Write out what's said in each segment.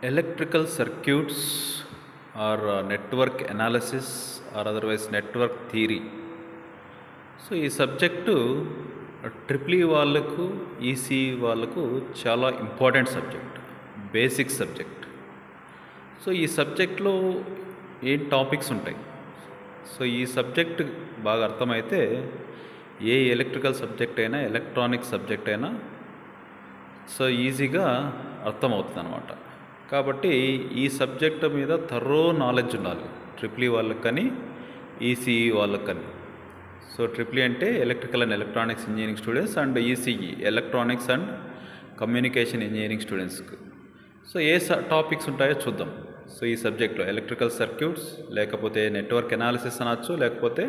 Electrical circuits or network analysis or otherwise network theory. So ఈ subject triple E వాళ్ళకు EC వాళ్ళకు చాలా important subject, basic subject. So ఈ సబ్జెక్ట్లో ఏ topics ఉంటాయి. సో ఈ సబ్జెక్ట్ బాగా అర్థమైతే ఏ ఎలక్ట్రికల్ సబ్జెక్ట్ అయినా ఎలక్ట్రానిక్ సబ్జెక్ట్ అయినా సో ఈజీగా అర్థమవుతుంది అనమాట. కాబట్టి ఈ సబ్జెక్ట్ మీద థరో నాలెడ్జ్ ఉండాలి ట్రిపుల్ ఈ వాళ్ళకి కానీ ఈసీఈ వాళ్ళకి కానీ. సో ట్రిపుల్ ఈ అంటే electrical and electronics engineering students and ECE electronics and communication engineering స్టూడెంట్స్కి. సో ఏ టాపిక్స్ ఉంటాయో చూద్దాం. సో ఈ సబ్జెక్ట్లో ఎలక్ట్రికల్ సర్క్యూట్స్, లేకపోతే నెట్వర్క్ అనాలిసిస్ అనొచ్చు, లేకపోతే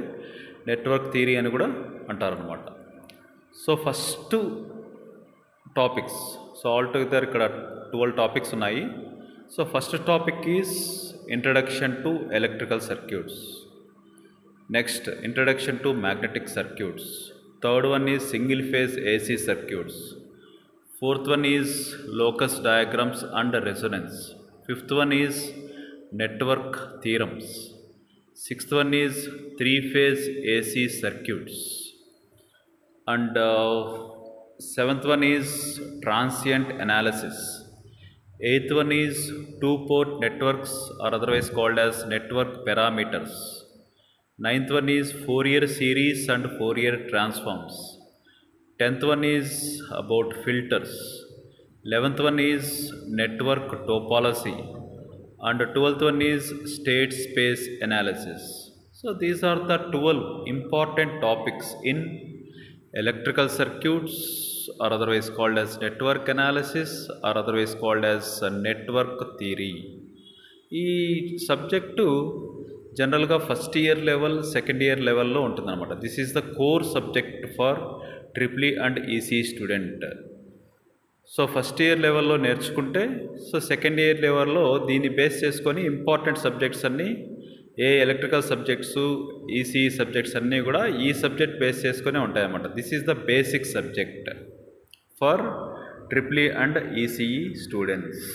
నెట్వర్క్ థియరీ అని కూడా అంటారనమాట. So first topics, so all together ఇక్కడ 12 టాపిక్స్ ఉన్నాయి. So first topic is introduction to electrical circuits. Next introduction to magnetic circuits. Third one is single phase AC circuits. Fourth one is locus diagrams and resonance. Fifth one is network theorems. Sixth one is three phase AC circuits. And seventh one is transient analysis. Eighth one is two port networks or otherwise called as network parameters. Ninth one is Fourier series and Fourier transforms. 10th one is about filters. 11th one is network topology. And 12th one is state space analysis. So these are the 12 important topics in electrical circuits, or otherwise called as network analysis, or otherwise called as network theory. ఈ subject జనరల్గా first year level, second year లెవెల్లో ఉంటుందన్నమాట. This is the core subject for triple E and EC student. So first year లెవెల్లో నేర్చుకుంటే so second year లెవెల్లో దీన్ని base చేసుకొని important subjects అన్నీ, ఏ ఎలక్ట్రికల్ సబ్జెక్ట్స్, ఈసీ సబ్జెక్ట్స్ అన్నీ కూడా ఈ సబ్జెక్ట్ బేస్ చేసుకొని ఉంటాయన్నమాట. This is the basic subject for triple E and ECE students.